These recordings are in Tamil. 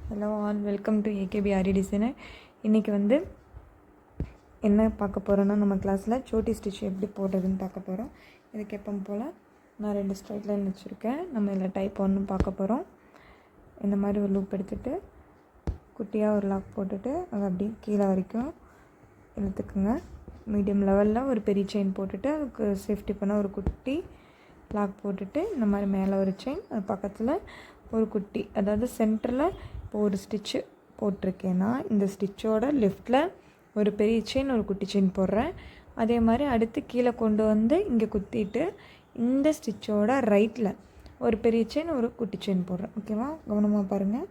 Hello all, welcome to AKP aari designer. இன்றைக்கி வந்து என்ன பார்க்க போகிறோன்னா, நம்ம கிளாஸில் சோட்டி ஸ்டிச் எப்படி போடுறதுன்னு பார்க்க போகிறோம். இதுக்கு எப்போ போல் நான் 2 ஸ்ட்ரைட் லைன் வச்சுருக்கேன். நம்ம இதில் டைப் 1 பார்க்க போகிறோம். இந்த மாதிரி ஒரு லூப் எடுத்துகிட்டு குட்டியாக ஒரு லாக் போட்டுட்டு அதை அப்படியே கீழே வரைக்கும் இழுத்துக்குங்க. மீடியம் லெவலில் ஒரு பெரிய செயின் போட்டுட்டு அதுக்கு சேஃப்டி பண்ண ஒரு குட்டி லாக் போட்டுட்டு இந்த மாதிரி மேலே ஒரு செயின், அது பக்கத்தில் ஒரு குட்டி, அதாவது சென்டரில் இப்போ ஒரு ஸ்டிச்சு போட்டிருக்கேன்னா இந்த ஸ்டிச்சோட லெஃப்டில் ஒரு பெரிய செயின் ஒரு குட்டி செயின் போடுறேன். அதே மாதிரி அடுத்து கீழே கொண்டு வந்து இங்கே குத்திட்டு இந்த ஸ்டிச்சோட ரைட்டில் ஒரு பெரிய செயின் ஒரு குட்டி செயின் போடுறேன். ஓகேவா? கவனமாக பாருங்கள்.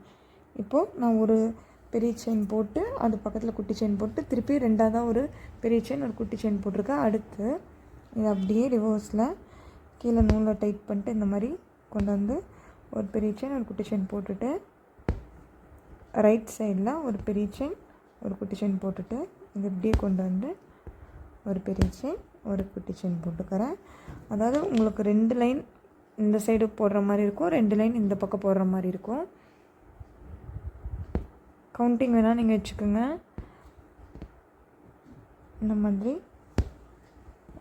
இப்போது நான் ஒரு பெரிய செயின் போட்டு அது பக்கத்தில் குட்டி செயின் போட்டு திருப்பி ரெண்டாவதாக ஒரு பெரிய செயின் ஒரு குட்டி செயின் போட்டிருக்கேன். அடுத்து இது அப்படியே ரிவர்ஸில் கீழே நூலை டைட் பண்ணிட்டு இந்த மாதிரி கொண்டு வந்து ஒரு பெரிய செயின் ஒரு குட்டி செயின் போட்டுட்டு ரைட் சைடில் ஒரு பெரிய செயின் ஒரு குட்டி செயின் போட்டுட்டு இது இப்படியே கொண்டு வந்து ஒரு பெரிய செயின் ஒரு குட்டி செயின் போட்டுக்கிறேன். அதாவது உங்களுக்கு 2 லைன் இந்த சைடு போடுற மாதிரி இருக்கும், 2 லைன் இந்த பக்கம் போடுற மாதிரி இருக்கும். கவுண்டிங் வேணால் நீங்கள் வச்சுக்கோங்க. இந்த மாதிரி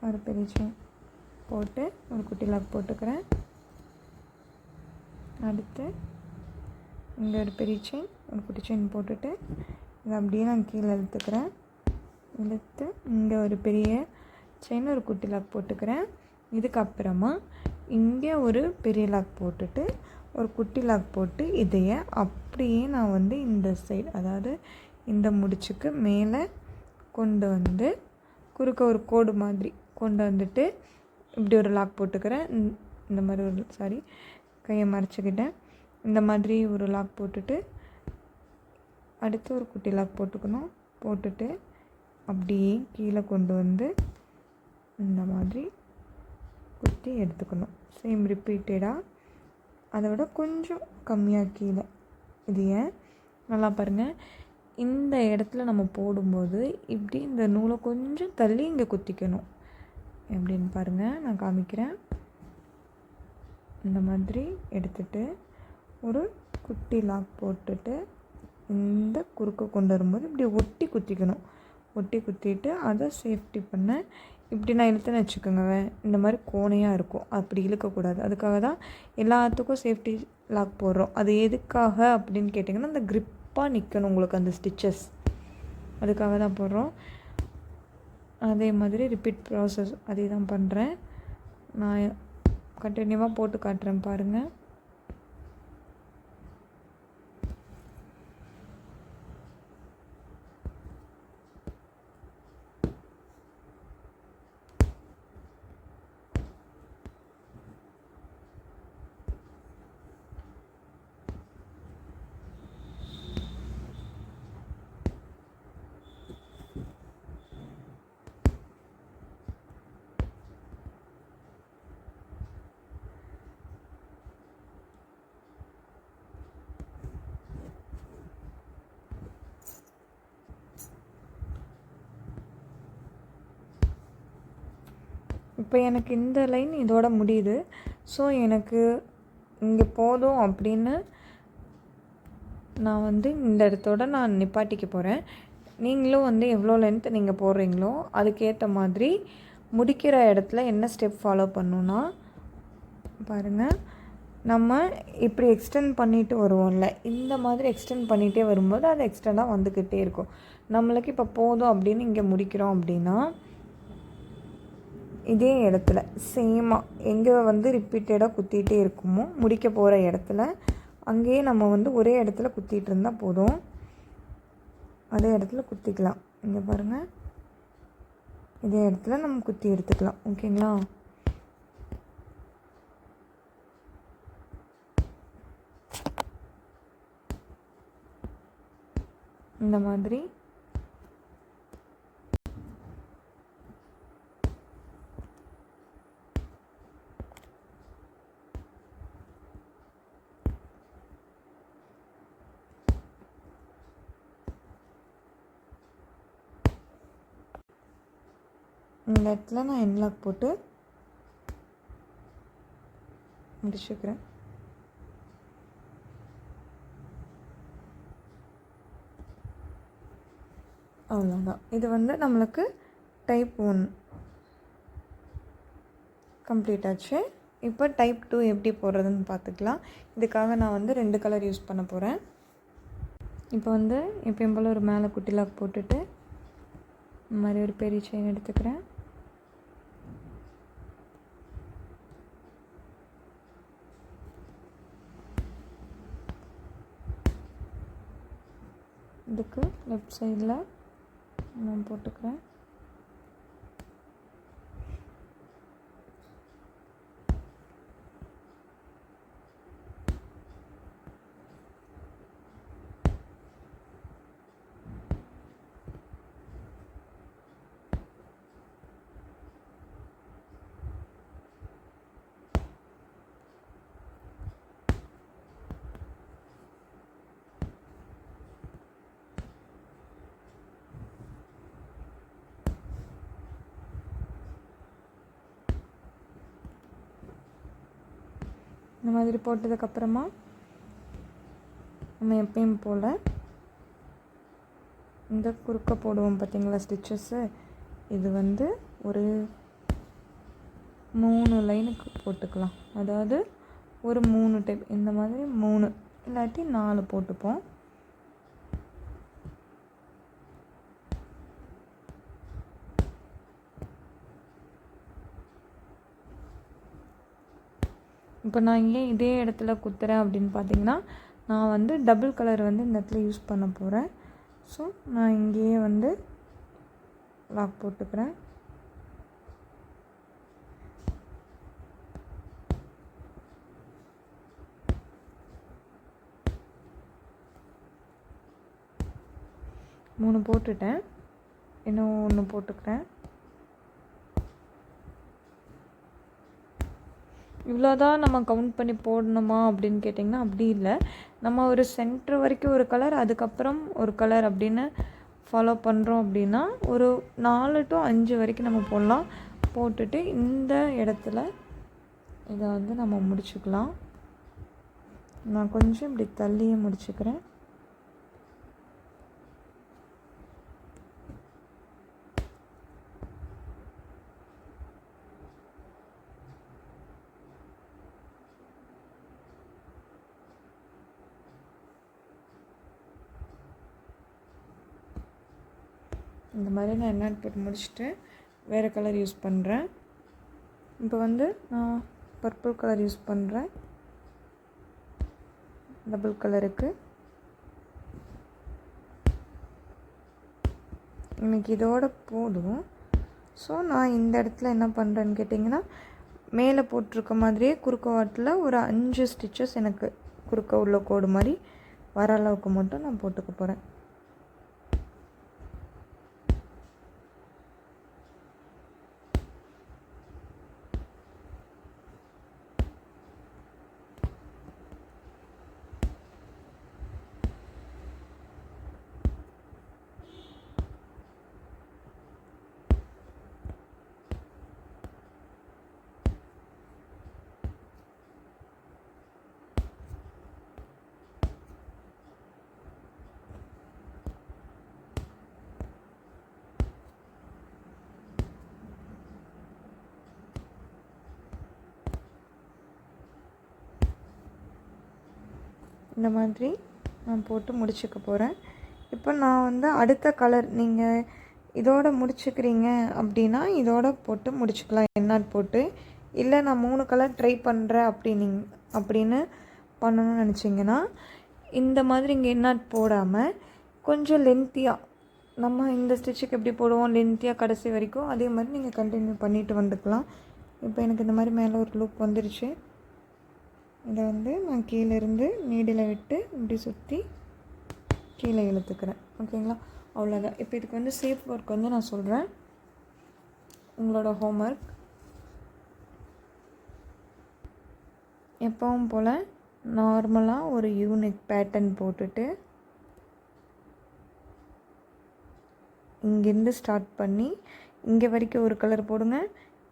ஒரு பெரிய செயின் போட்டு ஒரு குட்டி லாக் போட்டுக்கிறேன். அடுத்து இங்கே ஒரு பெரிய செயின் ஒரு குட்டி செயின் போட்டுட்டு இதை அப்படியே நான் கீழே இழுத்துக்கிறேன். இழுத்து இங்கே ஒரு பெரிய செயின் ஒரு குட்டி லாக் போட்டுக்கிறேன். இதுக்கப்புறமா இங்கே ஒரு பெரிய லாக் போட்டுட்டு ஒரு குட்டி லாக் போட்டு இதையை அப்படியே நான் வந்து இந்த சைடு, அதாவது இந்த முடிச்சுக்கு மேலே கொண்டு வந்து குறுக்க ஒரு கோடு மாதிரி கொண்டு வந்துட்டு இப்படி ஒரு லாக் போட்டுக்கிறேன். இந்த மாதிரி ஒரு கையை மறைச்சிக்கிட்டேன். இந்த மாதிரி ஒரு லாக் போட்டுட்டு அடுத்து ஒரு குட்டி லாக் போட்டுக்கணும். போட்டுட்டு அப்படியே கீழே கொண்டு வந்து இந்த மாதிரி குத்தி எடுத்துக்கணும். சேம் ரிப்பீட்டடாக, அதை விட கொஞ்சம் கம்மியாக கீழே. இது ஏன் நல்லா பாருங்கள், இந்த இடத்துல நம்ம போடும்போது இப்படி இந்த நூலை கொஞ்சம் தள்ளி இங்கே குத்திக்கணும். எப்படின்னு பாருங்கள், நான் காமிக்கிறேன். இந்த மாதிரி எடுத்துகிட்டு ஒரு குட்டி லாக் போட்டுட்டு இந்த குறுக்க கொண்டு வரும்போது இப்படி ஒட்டி குத்திக்கணும். ஒட்டி குத்திட்டு அதை சேஃப்டி பண்ண இப்படி நான் இழுத்துன்னு வச்சுக்கோங்க, இந்த மாதிரி கோணையாக இருக்கும், அப்படி இழுக்கக்கூடாது. அதுக்காக தான் எல்லாத்துக்கும் சேஃப்டி லாக் போடுறோம். அது எதுக்காக அப்படின்னு கேட்டிங்கன்னா, அந்த க்ரிப்பாக நிற்கணும் உங்களுக்கு அந்த ஸ்டிச்சஸ், அதுக்காக தான் போடுறோம். அதே மாதிரி ரிப்பீட் ப்ராசஸ் அதே தான் பண்ணுறேன். நான் கண்டினியூவாக போட்டு காட்டுறேன் பாருங்கள். இப்போ எனக்கு இந்த லைன் இதோட முடியுது. ஸோ எனக்கு இங்கே போதும் அப்படின்னு நான் வந்து இந்த இடத்தோட நான் நிப்பாட்டிக்க போகிறேன். நீங்களும் வந்து எவ்வளோ லென்த் நீங்கள் போடுறீங்களோ அதுக்கேற்ற மாதிரி முடிக்கிற இடத்துல என்ன ஸ்டெப் ஃபாலோ பண்ணணுன்னா பாருங்கள், நம்ம இப்படி எக்ஸ்டெண்ட் பண்ணிட்டு வருவோம்ல, இந்த மாதிரி எக்ஸ்டெண்ட் பண்ணிகிட்டே வரும்போது அது எக்ஸ்டெண்டாக வந்துக்கிட்டே இருக்கும். நம்மளுக்கு இப்போ போதும் அப்படின்னு இங்கே முடிக்கிறோம் அப்படின்னா இதே இடத்துல சேமாக எங்கே வந்து ரிப்பீட்டடாக குத்திகிட்டே இருக்குமோ முடிக்க போகிற இடத்துல அங்கேயே நம்ம வந்து ஒரே இடத்துல குத்திகிட்டு இருந்தால் போதும். அதே இடத்துல குத்திக்கலாம். இங்கே பாருங்கள், இதே இடத்துல நம்ம குத்தி எடுத்துக்கலாம். ஓகேங்களா? இந்த மாதிரி இந்த இடத்துல நான் என்லாக் போட்டு முடிச்சுக்கிறேன். அவ்வளோதான். இது வந்து நம்மளுக்கு டைப் 1 கம்ப்ளீட் ஆச்சு. இப்போ டைப் 2 எப்படி போடுறதுன்னு பார்த்துக்கலாம். இதுக்காக நான் வந்து 2 கலர் யூஸ் பண்ண போகிறேன். இப்போ வந்து எப்பயும் போல் ஒரு மேலே குட்டி லாக் போட்டுட்டு இந்த மாதிரி ஒரு பெரிய செயின் எடுத்துக்கிறேன். இதுக்கு லெஃப்ட் சைடில் நான் போட்டுக்கிறேன். இந்த மாதிரி போட்டதுக்கப்புறமா நம்ம எப்பயும் போல் இந்த குறுக்க போடுவோம் பார்த்திங்களா ஸ்டிச்சஸ்ஸு, இது வந்து ஒரு 3 லைனுக்கு போட்டுக்கலாம். அதாவது ஒரு 3 டைப் இந்த மாதிரி 3 இல்லாட்டி 4 போட்டுப்போம். இப்போ நான் ஏன் இதே இடத்துல குத்துறேன் அப்படின்னு பார்த்தீங்கன்னா, நான் வந்து டபுள் கலர் வந்து இந்த இடத்துல யூஸ் பண்ண போகிறேன். ஸோ நான் இங்கேயே வந்து லாக் போட்டுக்கிறேன். மூணு போட்டுட்டேன், இன்னும் 1 போட்டுக்கிறேன். இவ்வளோதான் நம்ம கவுண்ட் பண்ணி போடணுமா அப்படின்னு கேட்டிங்கன்னா அப்படி இல்லை. நம்ம ஒரு சென்டர் வரைக்கும் ஒரு கலர், அதுக்கப்புறம் ஒரு கலர் அப்படின்னு ஃபாலோ பண்ணுறோம் அப்படின்னா ஒரு 4 to 5 வரைக்கும் நம்ம போடலாம். போட்டுட்டு இந்த இடத்துல இதை வந்து நம்ம முடிச்சுக்கலாம். நான் கொஞ்சம் இப்படி தள்ளியே முடிச்சுக்கிறேன். இந்த மாதிரி நான் என்ன போட்டு முடிச்சுட்டு வேறு கலர் யூஸ் பண்ணுறேன். இப்போ வந்து நான் பர்பிள் கலர் யூஸ் பண்ணுறேன் டபுள் கலருக்கு. எனக்கு இதோட போதும். ஸோ நான் இந்த இடத்துல என்ன பண்ணுறேன்னு கேட்டிங்கன்னா, மேலே போட்டிருக்க மாதிரியே குறுக்க வாட்டில் ஒரு 5 ஸ்டிச்சஸ் எனக்கு குறுக்க உள்ள கோடு மாதிரி வர அளவுக்கு மட்டும் நான் போட்டுக்க போகிறேன். இந்த மாதிரி நான் போட்டு முடிச்சுக்க போகிறேன். இப்போ நான் வந்து அடுத்த கலர் நீங்கள் இதோட முடிச்சுக்கிறீங்க அப்படின்னா இதோட போட்டு முடிச்சுக்கலாம் எண்ணாட் போட்டு. இல்லை நான் 3 கலர் ட்ரை பண்ணுறேன் அப்படின்னு பண்ணணும்னு நினச்சிங்கன்னா இந்த மாதிரி இங்கே எண்ணாட் போடாமல் கொஞ்சம் லென்த்தியாக நம்ம இந்த ஸ்டிச்சுக்கு எப்படி போடுவோம் லென்த்தியாக கடைசி வரைக்கும் அதே மாதிரி நீங்கள் கண்டினியூ பண்ணிட்டு வந்துக்கலாம். இப்போ எனக்கு இந்த மாதிரி மேலே ஒரு லூப் வந்துருச்சு. இதை வந்து நான் கீழேருந்து நீடில் விட்டு இப்படி சுற்றி கீழே இழுத்துக்கிறேன். ஓகேங்களா, அவ்வளோதான். இப்போ இதுக்கு வந்து சேஃப் ஒர்க் வந்து நான் சொல்கிறேன். உங்களோட ஹோம்ஒர்க் எப்பவும் போல் நார்மலாக ஒரு யூனிக் பேட்டர்ன் போட்டுட்டு இங்கேருந்து ஸ்டார்ட் பண்ணி இங்கே வரைக்கும் ஒரு கலர் போடுங்க,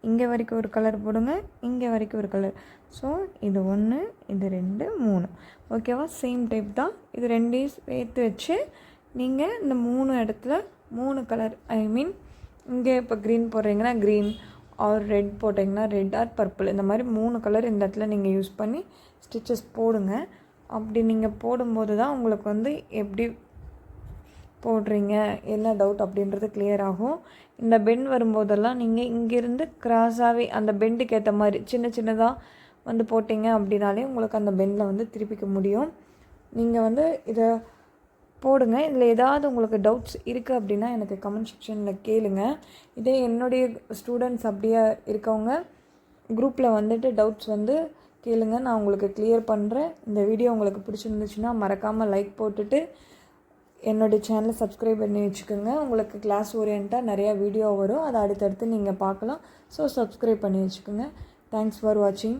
இங்கே வரைக்கும் ஒரு கலர் போடுங்க, இங்கே வரைக்கும் ஒரு கலர். ஸோ இது 1, இது 2, 3. ஓகேவா, சேம் டைப் தான். இது 2 சேர்த்து வச்சு நீங்கள் இந்த 3 இடத்துல 3 கலர் இங்கே இப்போ க்ரீன் போடுறீங்கன்னா க்ரீன் ஆர் ரெட் போட்டிங்கன்னா ரெட் ஆர் பர்பிள் இந்த மாதிரி 3 கலர் இந்த இடத்துல நீங்கள் யூஸ் பண்ணி ஸ்டிச்சஸ் போடுங்க. அப்படி நீங்கள் போடும்போது தான் உங்களுக்கு வந்து எப்படி போடுறீங்க என்ன டவுட் அப்படின்றது கிளியர் ஆகும். இந்த பெண்ட் வரும்போதெல்லாம் நீங்கள் இங்கேருந்து கிராஸாகவே அந்த பெண்டுக்கு ஏற்ற மாதிரி சின்னதாக வந்து போட்டிங்க அப்படின்னாலே உங்களுக்கு அந்த பெண்டில் வந்து திருப்பிக்க முடியும். நீங்கள் வந்து இதை போடுங்க. இதில் ஏதாவது உங்களுக்கு டவுட்ஸ் இருக்குது அப்படின்னா எனக்கு கமெண்ட் செக்ஷனில் கேளுங்க. இதே என்னுடைய ஸ்டூடெண்ட்ஸ் அப்படியே இருக்கவங்க குரூப்பில் வந்துட்டு டவுட்ஸ் வந்து கேளுங்க, நான் உங்களுக்கு கிளியர் பண்ணுறேன். இந்த வீடியோ உங்களுக்கு பிடிச்சிருந்துச்சுன்னா மறக்காமல் லைக் போட்டுட்டு என்னுடைய சேனலை சப்ஸ்கிரைப் பண்ணி வச்சுக்கோங்க. உங்களுக்கு கிளாஸ் ஓரியன்ட்டாக நிறையா வீடியோ வரும், அதை அடுத்தடுத்து நீங்கள் பார்க்கலாம். ஸோ சப்ஸ்கிரைப் பண்ணி வச்சுக்கோங்க. தேங்க்ஸ் ஃபார் வாட்சிங்.